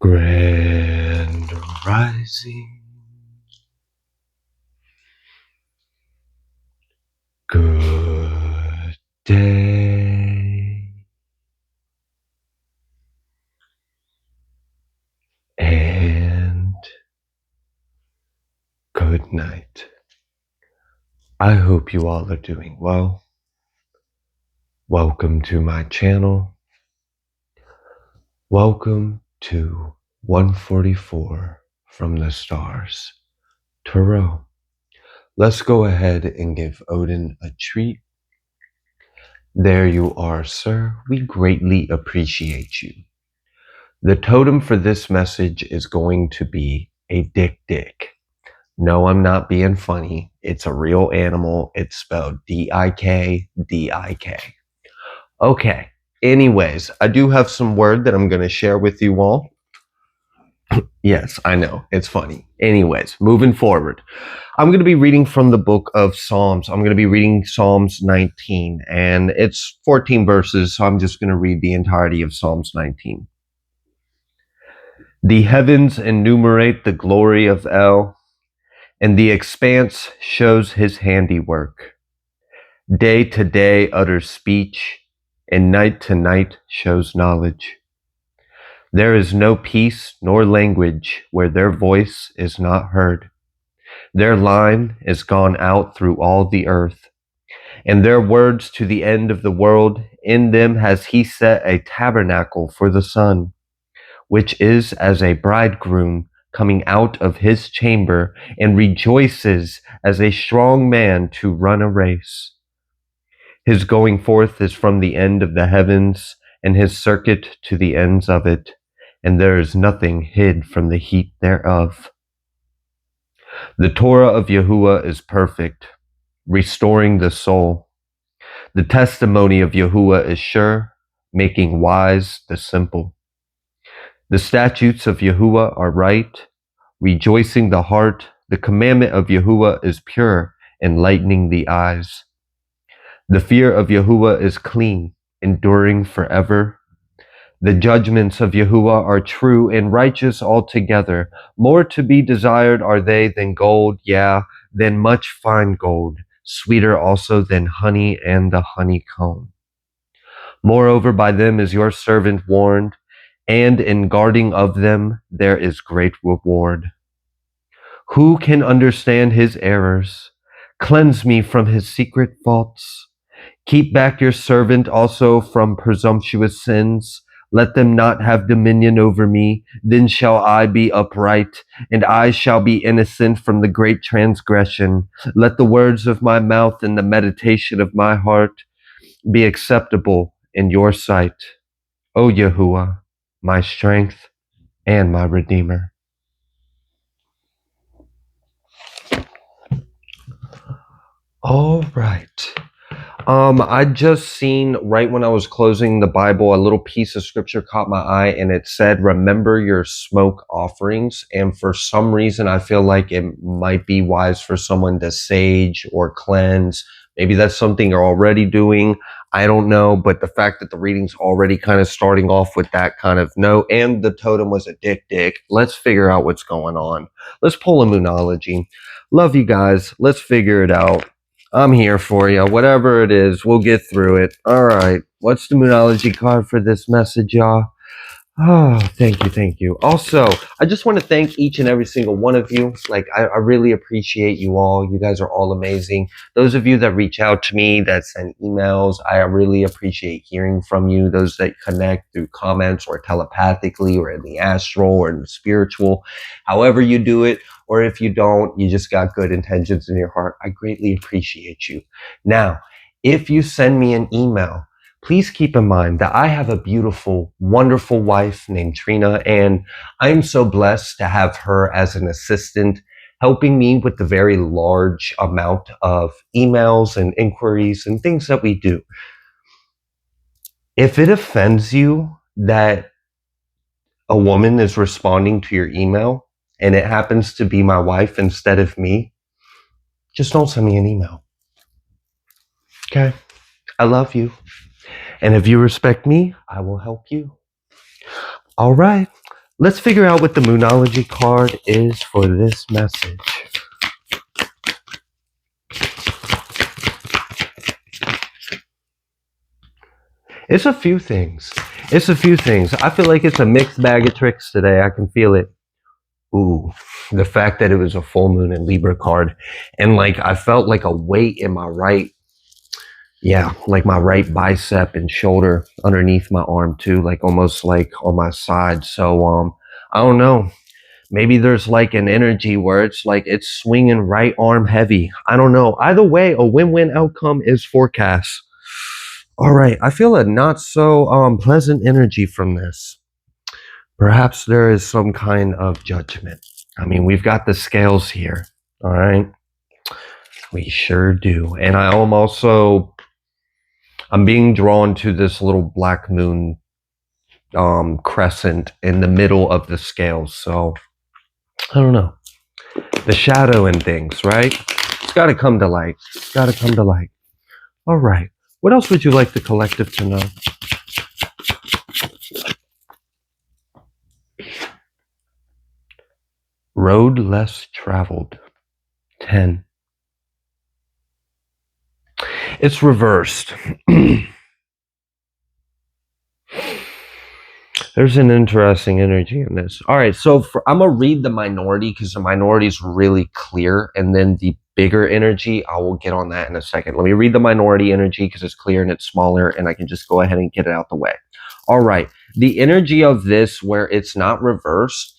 Grand Rising. Good day. And good night. I hope you all are doing well. Welcome to my channel. Welcome to 144 from the stars. Tarot. Let's go ahead and give Odin a treat. There you are, sir. We greatly appreciate you. The totem for this message is going to be a dick. No, I'm not being funny. It's a real animal. It's spelled D-I-K. Okay. Anyways, I do have some word that I'm going to share with you all. Yes, I know. It's funny. Anyways, moving forward. I'm going to be reading from the book of Psalms. I'm going to be reading Psalms 19, and it's 14 verses, so I'm just going to read the entirety of Psalms 19. The heavens enumerate the glory of El, and the expanse shows his handiwork. Day to day utters speech, and night to night shows knowledge. There is no peace nor language where their voice is not heard. Their line is gone out through all the earth, and their words to the end of the world. In them has he set a tabernacle for the sun, which is as a bridegroom coming out of his chamber, and rejoices as a strong man to run a race. His going forth is from the end of the heavens, and his circuit to the ends of it, and there is nothing hid from the heat thereof. The Torah of Yahuwah is perfect, restoring the soul. The testimony of Yahuwah is sure, making wise the simple. The statutes of Yahuwah are right, rejoicing the heart. The commandment of Yahuwah is pure, enlightening the eyes. The fear of Yahuwah is clean, enduring forever. The judgments of Yahuwah are true and righteous altogether. More to be desired are they than gold, yea, than much fine gold, sweeter also than honey and the honeycomb. Moreover, by them is your servant warned, and in guarding of them there is great reward. Who can understand his errors? Cleanse me from his secret faults. Keep back your servant also from presumptuous sins. Let them not have dominion over me. Then shall I be upright, and I shall be innocent from the great transgression. Let the words of my mouth and the meditation of my heart be acceptable in your sight, O Yahuwah, my strength and my Redeemer. All right. I just seen right when I was closing the Bible, a little piece of scripture caught my eye, and it said, remember your smoke offerings. And for some reason, I feel like it might be wise for someone to sage or cleanse. Maybe that's something you're already doing. I don't know. But the fact that the reading's already kind of starting off with that kind of note, and the totem was a dick, let's figure out what's going on. Let's pull a moonology. Love you guys. Let's figure it out. I'm here for you. Whatever it is, we'll get through it. All right. What's the moonology card for this message, y'all? Oh, thank you. Also, I just want to thank each and every single one of you. Like, I really appreciate you all. You guys are all amazing. Those of you that reach out to me, that send emails, I really appreciate hearing from you. Those that connect through comments or telepathically or in the astral or in the spiritual, however you do it. Or if you don't, you just got good intentions in your heart. I greatly appreciate you. Now, if you send me an email, please keep in mind that I have a beautiful, wonderful wife named Trina, and I'm so blessed to have her as an assistant, helping me with the very large amount of emails and inquiries and things that we do. If it offends you that a woman is responding to your email, and it happens to be my wife instead of me, just don't send me an email. Okay? I love you. And if you respect me, I will help you. All right. Let's figure out what the Moonology card is for this message. It's a few things. It's a few things. I feel like it's a mixed bag of tricks today. I can feel it. Ooh, the fact that it was a full moon and Libra card. And like, I felt like a weight in my right, like my right bicep and shoulder underneath my arm too, like almost like on my side. So, I don't know. Maybe there's like an energy where it's like it's swinging right arm heavy. I don't know. Either way, a win-win outcome is forecast. All right. I feel a not so pleasant energy from this. Perhaps there is some kind of judgment. I mean, we've got the scales here. All right. We sure do. And I'm being drawn to this little black moon crescent in the middle of the scales. So I don't know. The shadow and things, right? It's got to come to light. It's got to come to light. All right. What else would you like the collective to know? Road less traveled. 10. It's reversed. There's an interesting energy in this. All right, so I'm going to read the minority because the minority is really clear. And then the bigger energy, I will get on that in a second. Let me read the minority energy because it's clear and it's smaller and I can just go ahead and get it out the way. All right, the energy of this where it's not reversed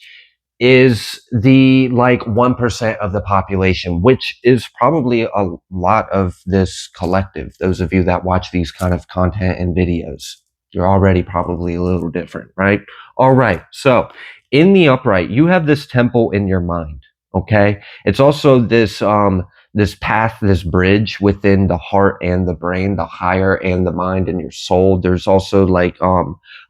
is the like 1% of the population, which is probably a lot of this collective. Those of you that watch these kind of content and videos, you're already probably a little different, right? All right. So in the upright, you have this temple in your mind. Okay. It's also this path, this bridge within the heart and the brain, the higher and the mind and your soul. There's also like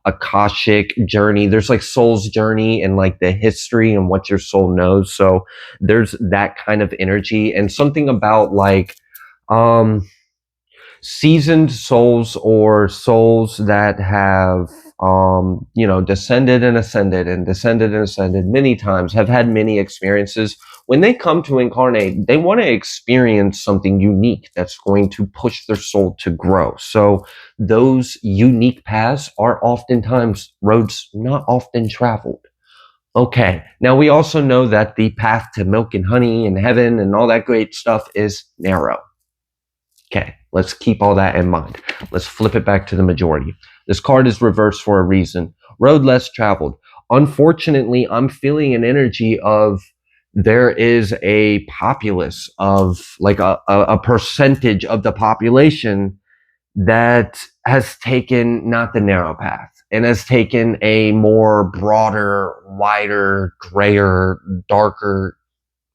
Akashic journey. There's like soul's journey and like the history and what your soul knows. So there's that kind of energy and something about like seasoned souls or souls that have descended and ascended and descended and ascended many times, have had many experiences. When they come to incarnate, they want to experience something unique that's going to push their soul to grow. So those unique paths are oftentimes roads not often traveled. Okay. Now we also know that the path to milk and honey and heaven and all that great stuff is narrow. Okay, let's keep all that in mind. Let's flip it back to the majority. This card is reversed for a reason. Road less traveled. Unfortunately, I'm feeling an energy of there is a populace of like a percentage of the population that has taken not the narrow path and has taken a more broader, wider, grayer, darker,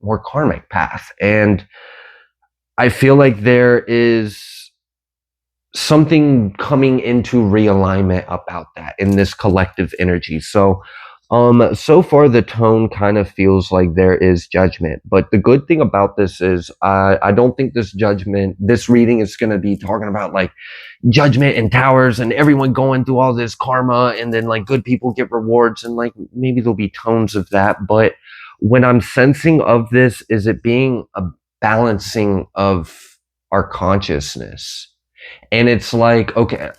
more karmic path. And I feel like there is something coming into realignment about that in this collective energy. So far the tone kind of feels like there is judgment, but the good thing about this is I don't think this reading is going to be talking about like judgment and towers and everyone going through all this karma and then like good people get rewards and like maybe there'll be tones of that. But when I'm sensing of this, is it being a balancing of our consciousness? And it's like, okay,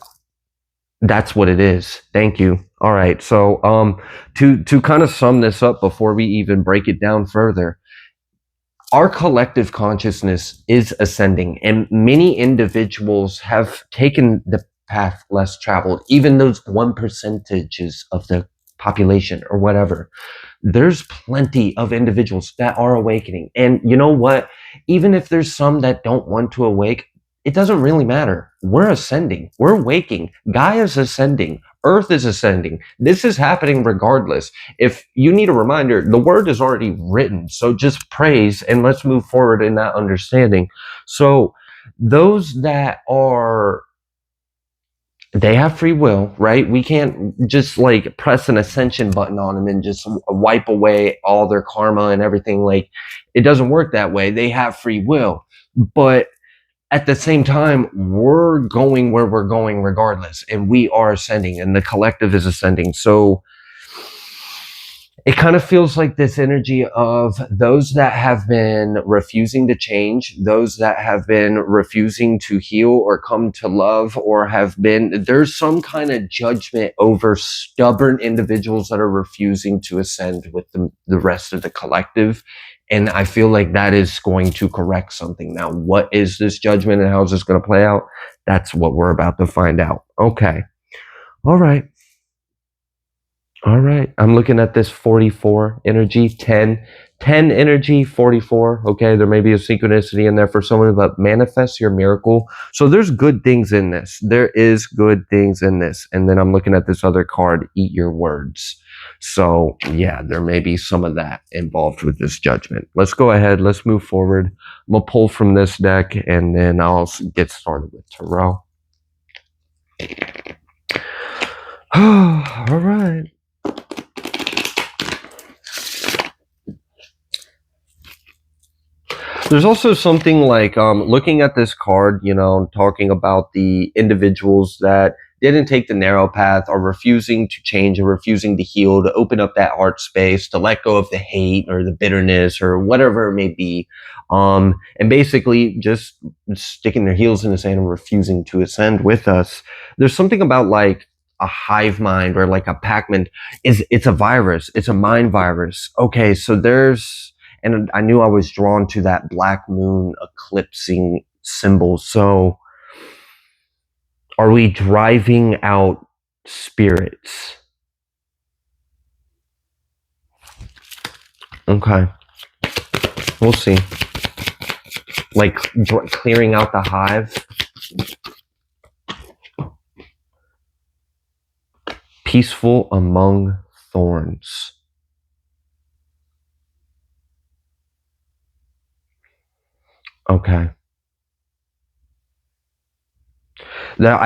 that's what it is. Thank you. All right. So to kind of sum this up before we even break it down further, our collective consciousness is ascending, and many individuals have taken the path less traveled, even those 1% of the population or whatever. There's plenty of individuals that are awakening. And you know what? Even if there's some that don't want to awake, it doesn't really matter. We're ascending. We're waking. Gaia's ascending. Earth is ascending. This is happening regardless. If you need a reminder, the word is already written. So just praise and let's move forward in that understanding. So those that are, they have free will, right? We can't just like press an ascension button on them and just wipe away all their karma and everything. Like it doesn't work that way. They have free will, but at the same time, we're going where we're going regardless, and we are ascending, and the collective is ascending. So It kind of feels like this energy of those that have been refusing to change, those that have been refusing to heal or come to love, or there's some kind of judgment over stubborn individuals that are refusing to ascend with the rest of the collective. And I feel like that is going to correct something. Now, what is this judgment and how is this going to play out? That's what we're about to find out. Okay. All right. All right. I'm looking at this 44 energy, 10 energy, 44. Okay. There may be a synchronicity in there for someone, but manifest your miracle. So there's good things in this. There is good things in this. And then I'm looking at this other card, eat your words. So yeah, there may be some of that involved with this judgment. Let's go ahead. Let's move forward. I'm going to pull from this deck and then I'll get started with tarot. All right. There's also something like looking at this card, talking about the individuals that didn't take the narrow path, are refusing to change, or refusing to heal, to open up that heart space, to let go of the hate or the bitterness or whatever it may be. And basically just sticking their heels in the sand and refusing to ascend with us. There's something about like a hive mind or like a Pac-Man. It's a virus. It's a mind virus. Okay, so and I knew I was drawn to that black moon eclipsing symbol. So are we driving out spirits? Okay. We'll see. Like clearing out the hive. Peaceful among thorns. Okay. Now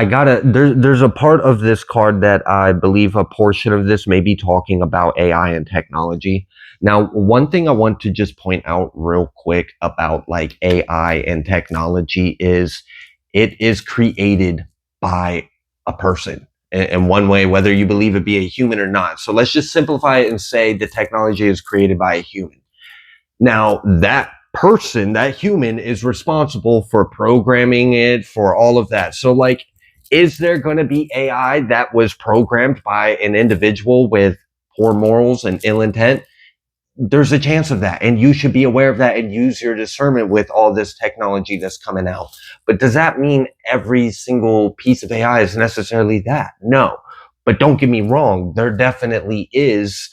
there's a part of this card that I believe a portion of this may be talking about AI and technology. Now, one thing I want to just point out real quick about like AI and technology is it is created by a person in one way, whether you believe it be a human or not. So let's just simplify it and say the technology is created by a human. Now, that person, that human, is responsible for programming it, for all of that. So, like, is there going to be AI that was programmed by an individual with poor morals and ill intent? There's a chance of that. And you should be aware of that and use your discernment with all this technology that's coming out. But does that mean every single piece of AI is necessarily that? No. But don't get me wrong, there definitely is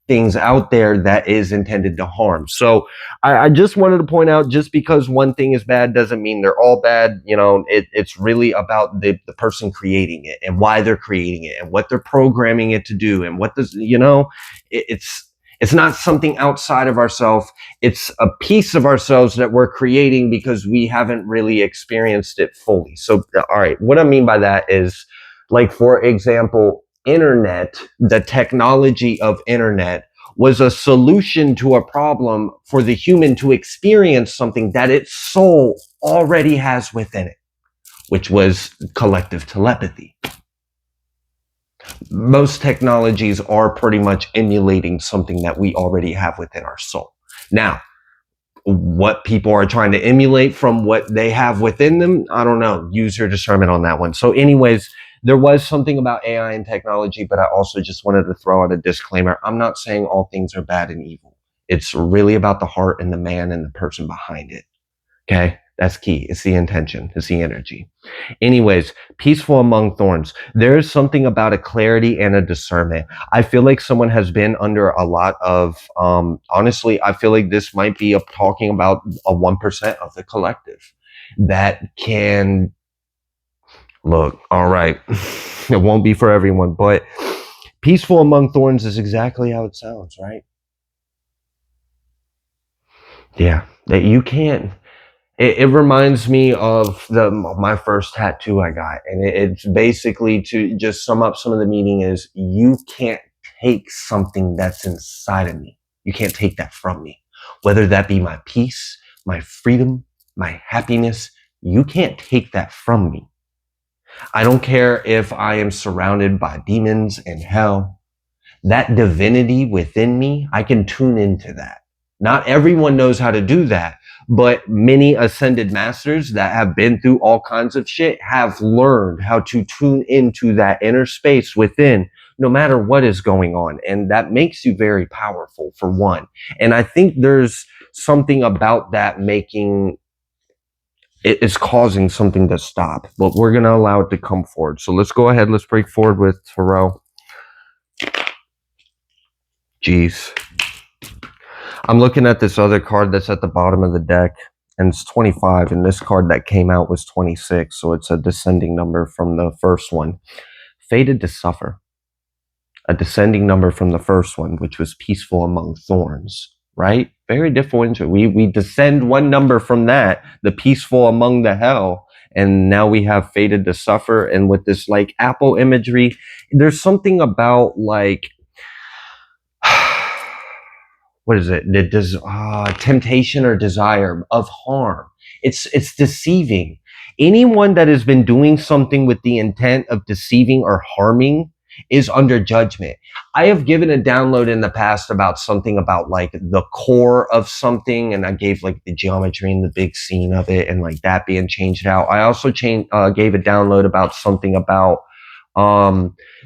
things out there that is intended to harm. So I just wanted to point out, just because one thing is bad doesn't mean they're all bad. It's really about the person creating it and why they're creating it and what they're programming it to do and what does, it's not something outside of ourselves. It's a piece of ourselves that we're creating because we haven't really experienced it fully. So, all right, what I mean by that is, like, for example, internet, the technology of internet was a solution to a problem for the human to experience something that its soul already has within it, which was collective telepathy. Most technologies are pretty much emulating something that we already have within our soul. Now, what people are trying to emulate from what they have within them, I don't know. Use your discernment on that one. So anyways, there was something about AI and technology, but I also just wanted to throw out a disclaimer. I'm not saying all things are bad and evil. It's really about the heart and the man and the person behind it. Okay? That's key. It's the intention. It's the energy. Anyways, peaceful among thorns. There is something about a clarity and a discernment. I feel like someone has been under a lot of, honestly, I feel like this might be talking about a 1% of the collective that can look, all right. It won't be for everyone, but peaceful among thorns is exactly how it sounds, right? Yeah, that you can't. It reminds me of my first tattoo I got, and it's basically, to just sum up some of the meaning, is you can't take something that's inside of me. You can't take that from me, whether that be my peace, my freedom, my happiness. You can't take that from me. I don't care if I am surrounded by demons and hell. that divinity within me, I can tune into that. Not everyone knows how to do that, but many ascended masters that have been through all kinds of shit have learned how to tune into that inner space within, no matter what is going on. And that makes you very powerful, for one. And I think there's something about that making it is causing something to stop, but we're going to allow it to come forward. So let's go ahead. Let's break forward with Terrell. Jeez. I'm looking at this other card that's at the bottom of the deck, and it's 25, and this card that came out was 26, so it's a descending number from the first one. Fated to suffer. A descending number from the first one, which was peaceful among thorns, right? Very differential. We descend one number from that, the peaceful among the hell, and now we have fated to suffer. And with this like apple imagery, there's something about like, what is it? Temptation or desire of harm. It's deceiving. Anyone that has been doing something with the intent of deceiving or harming is under judgment. I have given a download in the past about something about like the core of something, and I gave like the geometry and the big scene of it and like that being changed out. I also gave a download about something about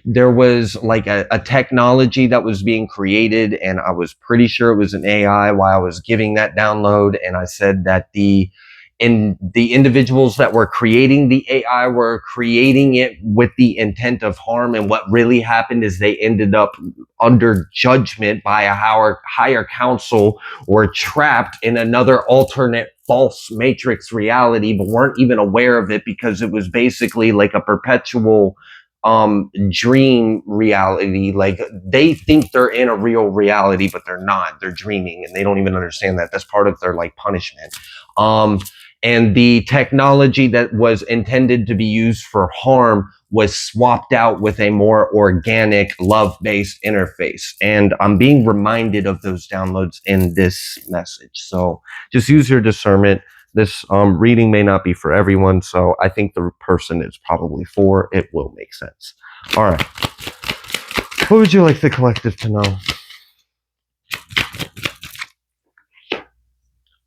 there was like a technology that was being created, and I was pretty sure it was an AI while I was giving that download. And I said that the individuals that were creating the AI were creating it with the intent of harm. And what really happened is they ended up under judgment by a higher council, were trapped in another alternate false matrix reality, but weren't even aware of it because it was basically like a perpetual dream reality. Like they think they're in a real reality, but they're not. They're dreaming, and they don't even understand that. That's part of their like punishment. And the technology that was intended to be used for harm was swapped out with a more organic, love-based interface. And I'm being reminded of those downloads in this message. So just use your discernment. This reading may not be for everyone, so I think the person is probably for. It will make sense. All right. What would you like the collective to know?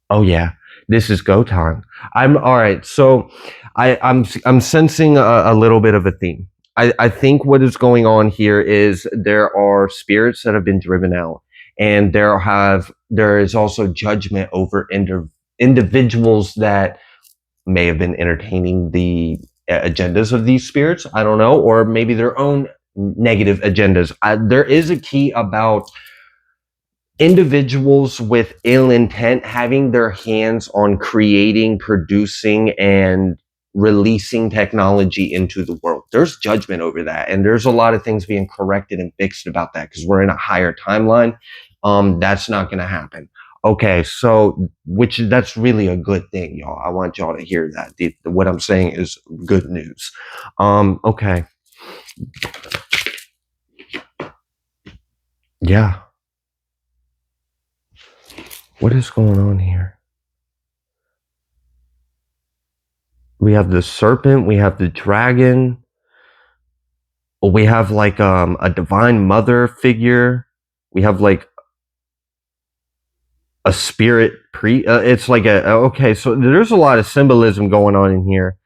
Oh yeah, this is go time. I'm all right. So I'm sensing a little bit of a theme. I think what is going on here is there are spirits that have been driven out, and there is also judgment over individuals that may have been entertaining the agendas of these spirits. I don't know, or maybe their own negative agendas. There is a key about individuals with ill intent having their hands on creating, producing, and releasing technology into the world. There's judgment over that, and there's a lot of things being corrected and fixed about that because we're in a higher timeline. That's not going to happen. Okay, so that's really a good thing, y'all. I want y'all to hear that. What I'm saying is good news. Okay. Yeah. What is going on here? We have the serpent, we have the dragon, we have like a divine mother figure, we have like a spirit it's like okay, so there's a lot of symbolism going on in here.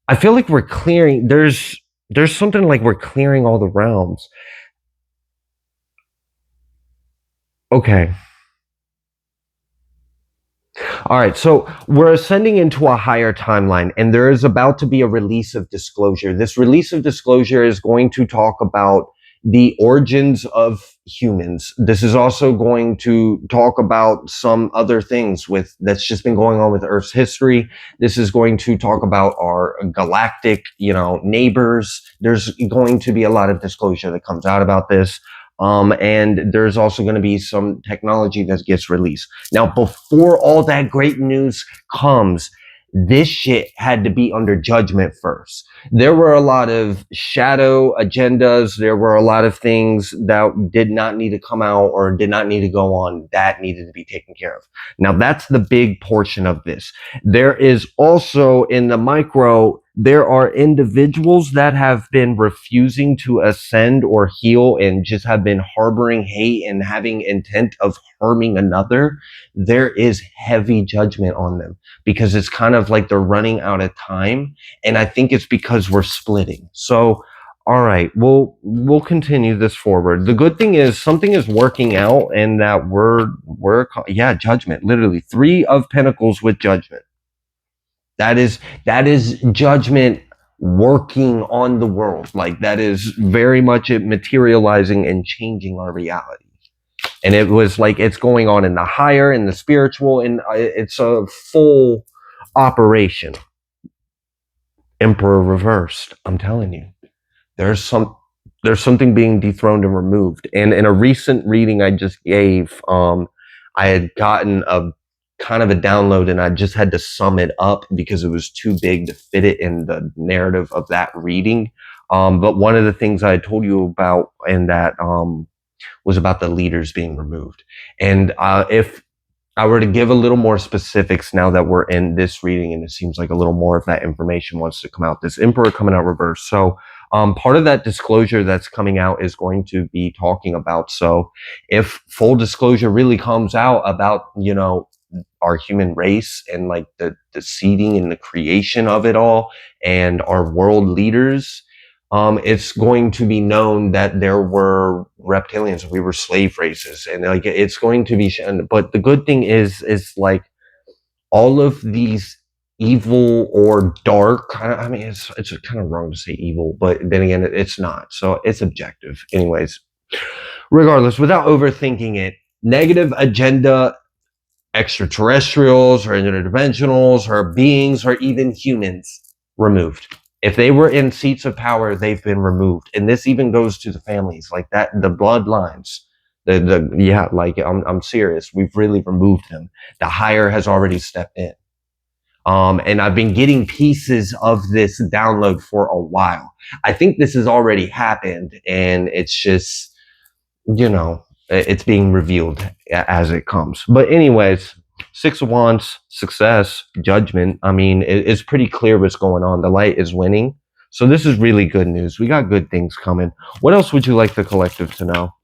I feel like we're clearing, there's something like we're clearing all the realms. Okay. All right, so we're ascending into a higher timeline, and there is about to be a release of disclosure. This release of disclosure is going to talk about the origins of humans. This is also going to talk about some other things that's just been going on with Earth's history. This is going to talk about our galactic, neighbors. There's going to be a lot of disclosure that comes out about this. And there's also going to be some technology that gets released. Now, before all that great news comes, this shit had to be under judgment first. There were a lot of shadow agendas. There were a lot of things that did not need to come out or did not need to go on that needed to be taken care of. Now, that's the big portion of this. There is also in the micro there are individuals that have been refusing to ascend or heal and just have been harboring hate and having intent of harming another. There is heavy judgment on them because it's kind of like they're running out of time. And I think it's because we're splitting. So, all right, we'll continue this forward. The good thing is something is working out, and that we're judgment. Literally, 3 of Pentacles with judgment. That is judgment working on the world. Like that is very much it materializing and changing our reality. And it was like it's going on in the higher, in the spiritual, and it's a full operation. Emperor reversed. I'm telling you, there's something being dethroned and removed. And in a recent reading I just gave, I had gotten a kind of a download, and I just had to sum it up because it was too big to fit it in the narrative of that reading. But one of the things I had told you about in that was about the leaders being removed. And if I were to give a little more specifics now that we're in this reading, and it seems like a little more of that information wants to come out. This Emperor coming out reverse. So part of that disclosure that's coming out is going to be talking about, so if full disclosure really comes out about, our human race and like the seeding and the creation of it all and our world leaders, it's going to be known that there were reptilians, we were slave races, and like it's going to be, but the good thing is like all of these evil or dark, I mean, it's kind of wrong to say evil, but then again, it's not. So it's objective. Anyways, regardless, without overthinking it, negative agenda extraterrestrials or interdimensionals or beings or even humans removed. If they were in seats of power, they've been removed. And this even goes to the families, like that, the bloodlines. I'm serious. We've really removed them. The higher has already stepped in. And I've been getting pieces of this download for a while. I think this has already happened, and it's just, it's being revealed as it comes. But anyways, 6 of Wands, success, judgment. I mean, it's pretty clear what's going on. The light is winning. So this is really good news. We got good things coming. What else would you like the collective to know?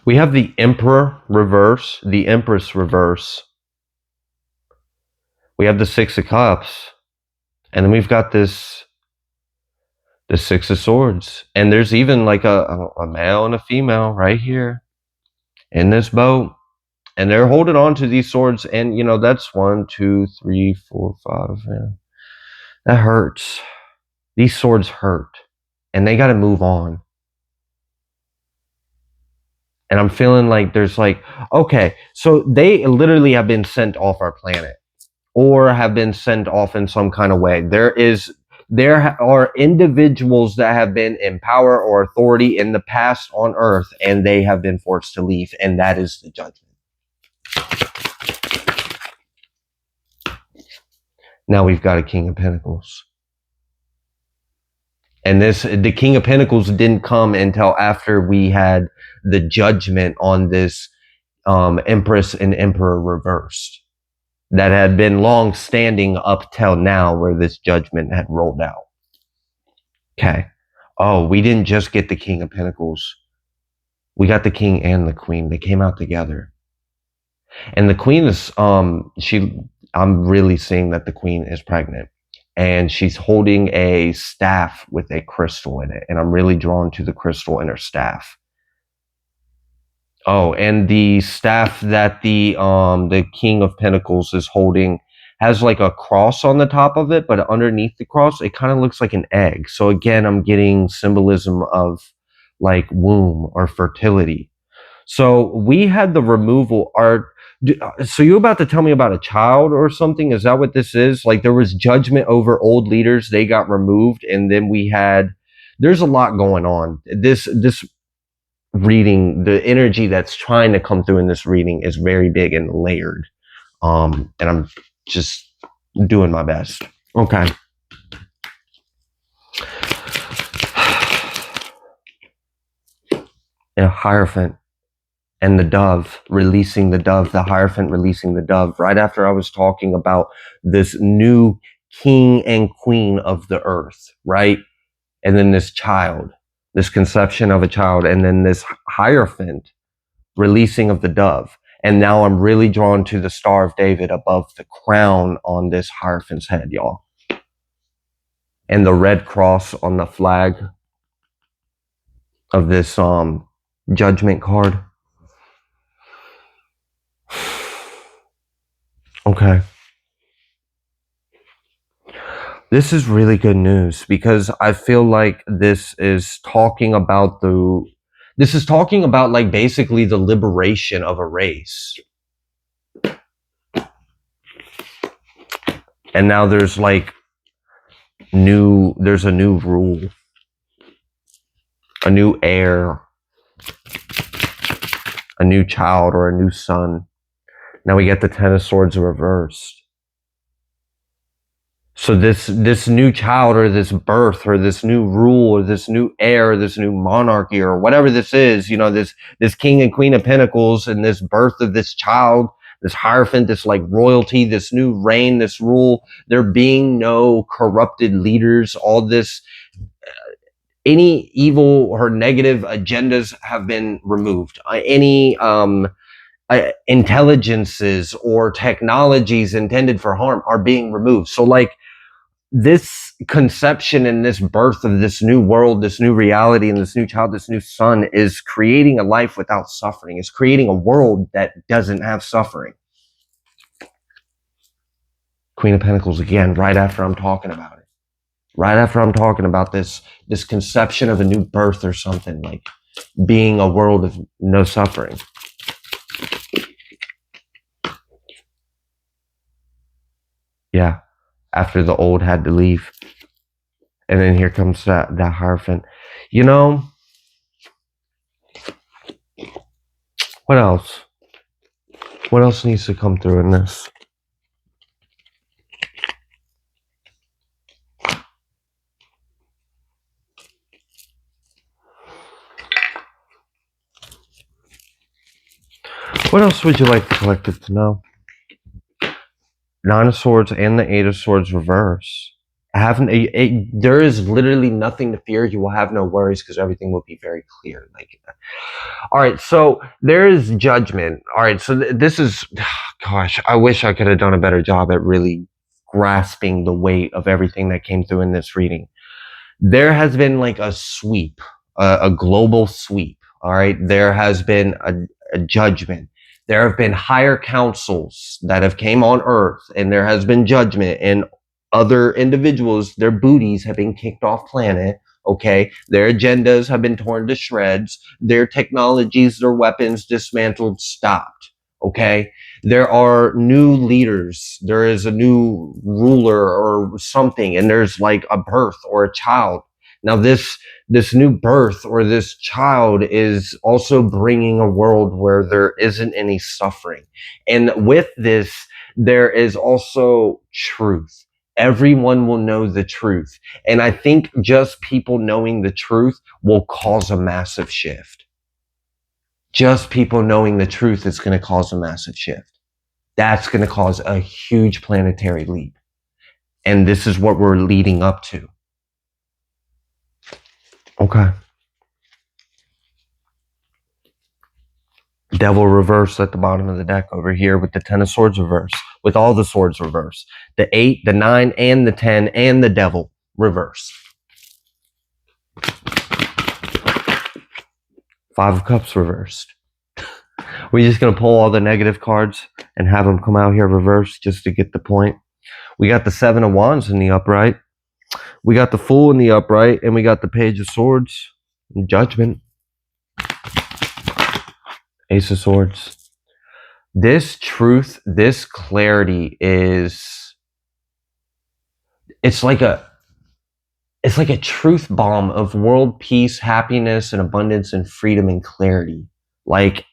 We have the Emperor reverse, the Empress reverse. We have the 6 of Cups. And then we've got the 6 of Swords. And there's even like a male and a female right here in this boat. And they're holding on to these swords. And, that's 1, 2, 3, 4, 5. Man. That hurts. These swords hurt. And they got to move on. And I'm feeling like there's like, okay, so they literally have been sent off our planet or have been sent off in some kind of way. There are individuals that have been in power or authority in the past on Earth, and they have been forced to leave, and that is the judgment. Now we've got a King of Pentacles. And the King of Pentacles didn't come until after we had the judgment on this Empress and Emperor reversed. That had been long standing up till now, where this judgment had rolled out. Okay. Oh, we didn't just get the King of Pentacles. We got the King and the Queen. They came out together. And the Queen is, I'm really seeing that the Queen is pregnant. And she's holding a staff with a crystal in it. And I'm really drawn to the crystal in her staff. Oh, and the staff that the King of Pentacles is holding has like a cross on the top of it, but underneath the cross, it kind of looks like an egg. So again, I'm getting symbolism of like womb or fertility. So we had the removal art. So you about to tell me about a child or something? Is that what this is? Like there was judgment over old leaders. They got removed. And then there's a lot going on. This reading, the energy that's trying to come through in this reading is very big and layered. And I'm just doing my best. Okay. And Hierophant. and the dove, releasing the dove, the Hierophant releasing the dove, right after I was talking about this new king and queen of the earth, right? And then this child, this conception of a child, and then this Hierophant releasing of the dove. And now I'm really drawn to the Star of David above the crown on this Hierophant's head, y'all. And the red cross on the flag of this judgment card. Okay. This is really good news because I feel like this is talking about like basically the liberation of a race. And now there's like there's a new rule, a new heir, a new child or a new son. Now we get the Ten of Swords reversed. So this new child or this birth or this new rule or this new heir or this new monarchy or whatever this is, this king and queen of pentacles and this birth of this child, this Hierophant, this like royalty, this new reign, this rule, there being no corrupted leaders, all this, any evil or negative agendas have been removed. Any intelligences or technologies intended for harm are being removed. So like, this conception and this birth of this new world, this new reality, and this new child, this new son is creating a life without suffering. It's creating a world that doesn't have suffering. Queen of Pentacles again, right after I'm talking about it. Right after I'm talking about this conception of a new birth or something, like being a world of no suffering. Yeah, after the old had to leave. And then here comes that Hierophant. What else? What else needs to come through in this? What else would you like the collective to know? Nine of Swords and the Eight of Swords reverse. There is literally nothing to fear. You will have no worries because everything will be very clear. All right, so there is judgment. All right, so this is, gosh, I wish I could have done a better job at really grasping the weight of everything that came through in this reading. There has been like a sweep, a global sweep. All right, there has been a judgment. There have been higher councils that have came on earth, and there has been judgment, and other individuals, their booties have been kicked off planet. Okay, their agendas have been torn to shreds, their technologies, their weapons dismantled, stopped. Okay, there are new leaders, there is a new ruler or something, and there's like a birth or a child. Now this new birth or this child is also bringing a world where there isn't any suffering. And with this, there is also truth. Everyone will know the truth. And I think just people knowing the truth will cause a massive shift. Just people knowing the truth is going to cause a massive shift. That's going to cause a huge planetary leap. And this is what we're leading up to. Okay. Devil reverse at the bottom of the deck over here with the Ten of Swords reverse, with all the swords reverse. The 8, the 9, and the 10, and the devil reverse. 5 of Cups reversed. We're just going to pull all the negative cards and have them come out here reversed just to get the point. We got the 7 of Wands in the upright. We got the Fool in the upright, and we got the Page of Swords and Judgment. Ace of Swords. This truth, this clarity it's like a truth bomb of world peace, happiness, and abundance, and freedom and clarity. Like,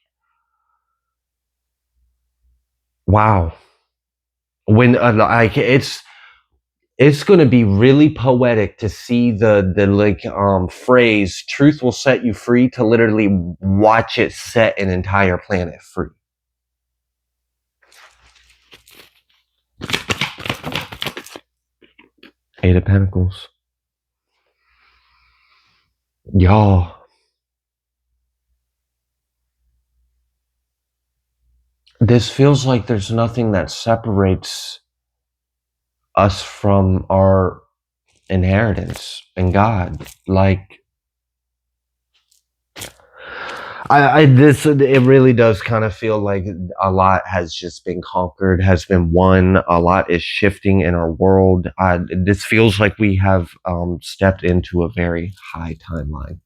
wow. When It's going to be really poetic to see the phrase "truth will set you free" to literally watch it set an entire planet free. Eight of Pentacles. Y'all, this feels like there's nothing that separates us from our inheritance in God. Like, it really does kind of feel like a lot has just been conquered, has been won. A lot is shifting in our world. This feels like we have stepped into a very high timeline.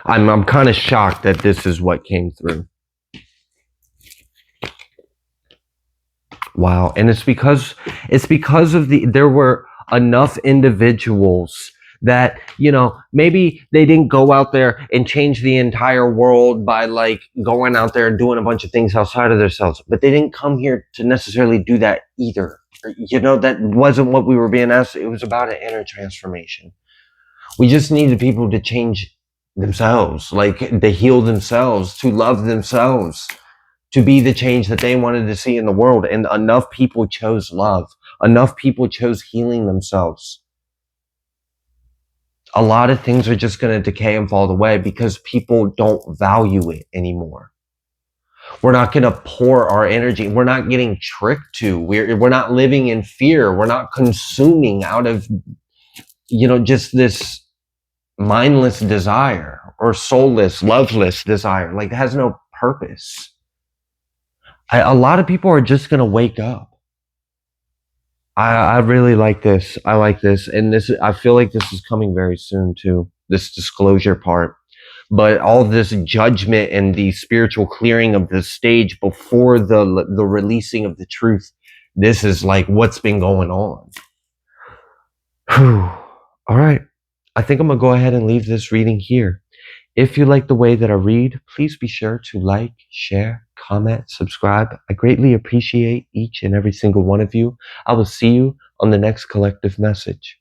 I'm kind of shocked that this is what came through. Wow. And it's because of there were enough individuals that, maybe they didn't go out there and change the entire world by like going out there and doing a bunch of things outside of themselves, but they didn't come here to necessarily do that either. That wasn't what we were being asked. It was about an inner transformation. We just needed people to change themselves, like to heal themselves, to love themselves, to be the change that they wanted to see in the world. And enough people chose love. Enough people chose healing themselves. A lot of things are just going to decay and fall away because people don't value it anymore. We're not going to pour our energy. We're not getting tricked to. We're not living in fear. We're not consuming out of, just this mindless desire or soulless, loveless desire. Like, it has no purpose. A lot of people are just going to wake up. I really like this. I like this. And I feel like this is coming very soon too, this disclosure part. But all this judgment and the spiritual clearing of the stage before the releasing of the truth, this is like what's been going on. Whew. All right. I think I'm going to go ahead and leave this reading here. If you like the way that I read, please be sure to like, share, comment, subscribe. I greatly appreciate each and every single one of you. I will see you on the next collective message.